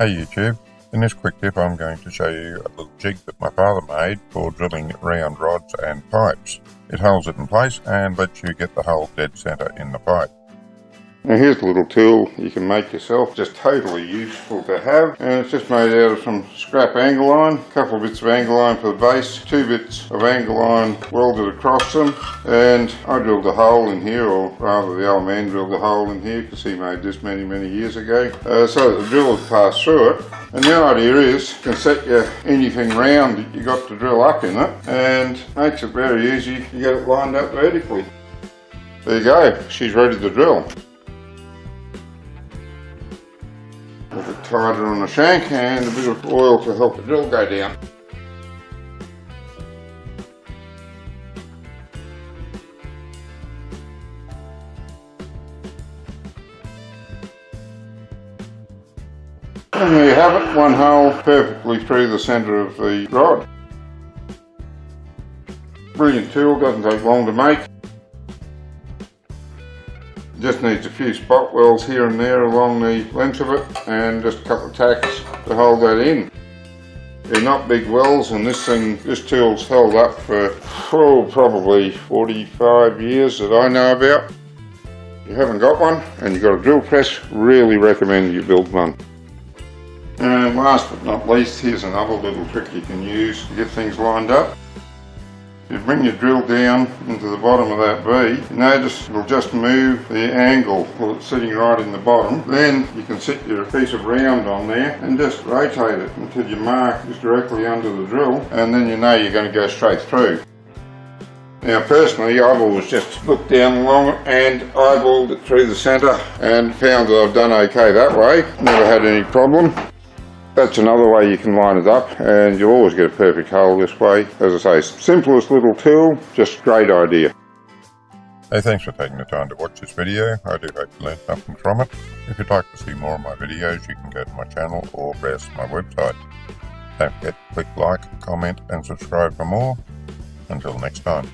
Hey YouTube, in this quick tip I'm going to show you a little jig that my father made for drilling round rods and pipes. It holds it in place and lets you get the hole dead centre in the pipe. Now here's a little tool you can make yourself, just totally useful to have, and it's just made out of some scrap angle iron, a couple of bits of angle iron for the base, 2 bits of angle iron welded across them, and I drilled a hole in here, or rather the old man drilled a hole in here because he made this many years ago, so that the drill would pass through it. And the idea is you can set anything round that you got to drill up in it, and makes it very easy to get it lined up vertically. There you go, she's ready to drill. A little bit tighter on the shank and a bit of oil to help the drill go down. And there you have it, one hole perfectly through the centre of the rod. Brilliant tool, doesn't take long to make. Just needs a few spot welds here and there along the length of it, and just a couple of tacks to hold that in. They're not big welds, and this tool's held up for probably 45 years that I know about. If you haven't got one and you've got a drill press, really recommend you build one. And last but not least, here's another little trick you can use to get things lined up. You bring your drill down into the bottom of that V, you notice it'll just move the angle while it's sitting right in the bottom. Then you can sit your piece of round on there and just rotate it until your mark is directly under the drill, and then you know you're going to go straight through. Now personally, I've always just looked down along it and eyeballed it through the centre and found that I've done okay that way. Never had any problem. That's another way you can line it up, and you'll always get a perfect hole this way. As I say, simplest little tool, just great idea. Hey, thanks for taking the time to watch this video. I do hope you learned something from it. If you'd like to see more of my videos, you can go to my channel or browse my website. Don't forget to click like, comment and subscribe for more. Until next time.